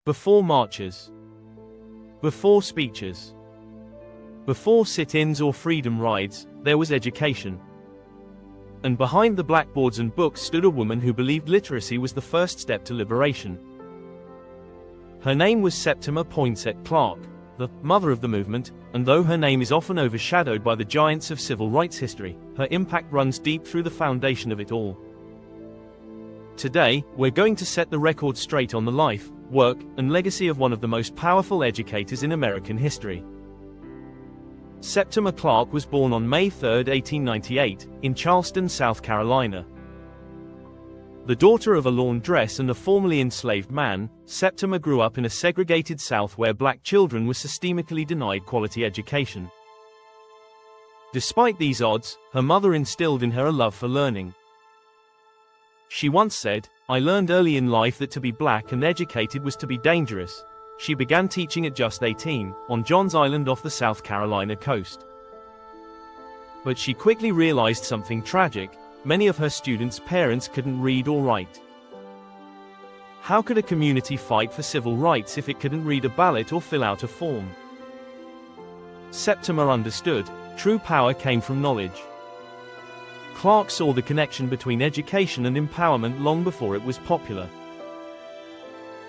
Before marches. Before speeches. Before sit-ins or freedom rides, there was education. And behind the blackboards and books stood a woman who believed literacy was the first step to liberation. Her name was Septima Poinsette Clark, the mother of the movement, and though her name is often overshadowed by the giants of civil rights history, her impact runs deep through the foundation of it all. Today, we're going to set the record straight on the life, work, and legacy of one of the most powerful educators in American history. Septima Clark was born on May 3, 1898, in Charleston, South Carolina. The daughter of a laundress and a formerly enslaved man, Septima grew up in a segregated South where black children were systemically denied quality education. Despite these odds, her mother instilled in her a love for learning. She once said, "I learned early in life that to be black and educated was to be dangerous." She began teaching at just 18, on Johns Island off the South Carolina coast. But she quickly realized something tragic: many of her students' parents couldn't read or write. How could a community fight for civil rights if it couldn't read a ballot or fill out a form? Septima understood, true power came from knowledge. Clark saw the connection between education and empowerment long before it was popular.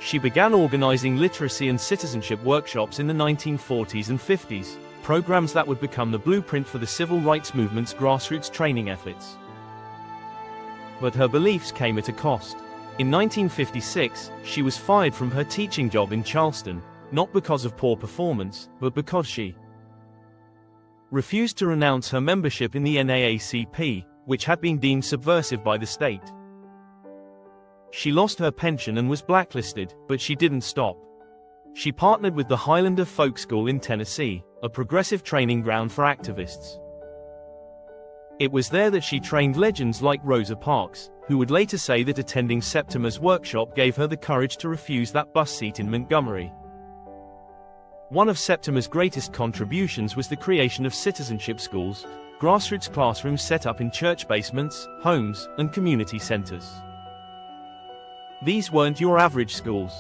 She began organizing literacy and citizenship workshops in the 1940s and 50s, programs that would become the blueprint for the civil rights movement's grassroots training efforts. But her beliefs came at a cost. In 1956, she was fired from her teaching job in Charleston, not because of poor performance, but because she refused to renounce her membership in the NAACP, which had been deemed subversive by the state. She lost her pension and was blacklisted, but she didn't stop. She partnered with the Highlander Folk School in Tennessee, a progressive training ground for activists. It was there that she trained legends like Rosa Parks, who would later say that attending Septima's workshop gave her the courage to refuse that bus seat in Montgomery. One of Septima's greatest contributions was the creation of Citizenship Schools, grassroots classrooms set up in church basements, homes, and community centers. These weren't your average schools.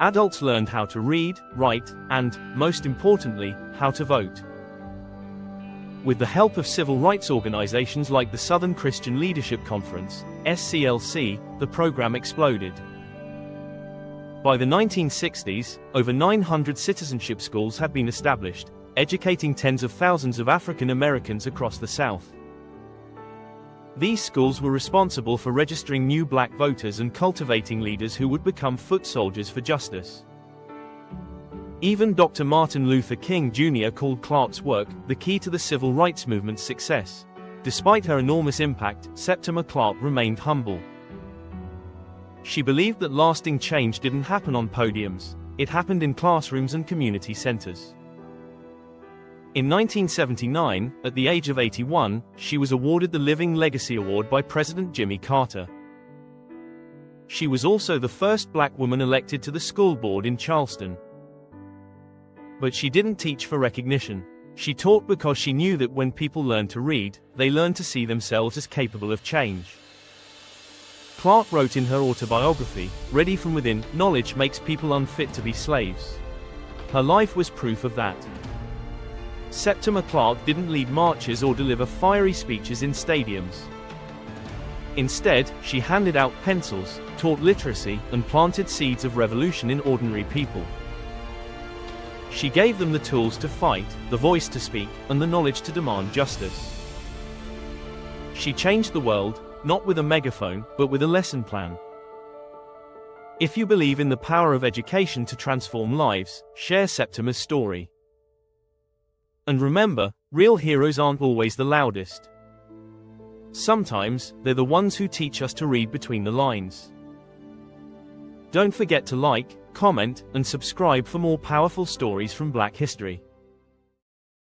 Adults learned how to read, write, and, most importantly, how to vote. With the help of civil rights organizations like the Southern Christian Leadership Conference, SCLC, the program exploded. By the 1960s, over 900 citizenship schools had been established, educating tens of thousands of African Americans across the South. These schools were responsible for registering new black voters and cultivating leaders who would become foot soldiers for justice. Even Dr. Martin Luther King Jr. called Clark's work the key to the civil rights movement's success. Despite her enormous impact, Septima Clark remained humble. She believed that lasting change didn't happen on podiums, it happened in classrooms and community centers. In 1979, at the age of 81, she was awarded the Living Legacy Award by President Jimmy Carter. She was also the first black woman elected to the school board in Charleston. But she didn't teach for recognition. She taught because she knew that when people learn to read, they learn to see themselves as capable of change. Clark wrote in her autobiography, "Ready from within, knowledge makes people unfit to be slaves." Her life was proof of that. Septima Clark didn't lead marches or deliver fiery speeches in stadiums. Instead, she handed out pencils, taught literacy, and planted seeds of revolution in ordinary people. She gave them the tools to fight, the voice to speak, and the knowledge to demand justice. She changed the world, not with a megaphone, but with a lesson plan. If you believe in the power of education to transform lives, share Septima's story. And remember, real heroes aren't always the loudest. Sometimes, they're the ones who teach us to read between the lines. Don't forget to like, comment, and subscribe for more powerful stories from Black history.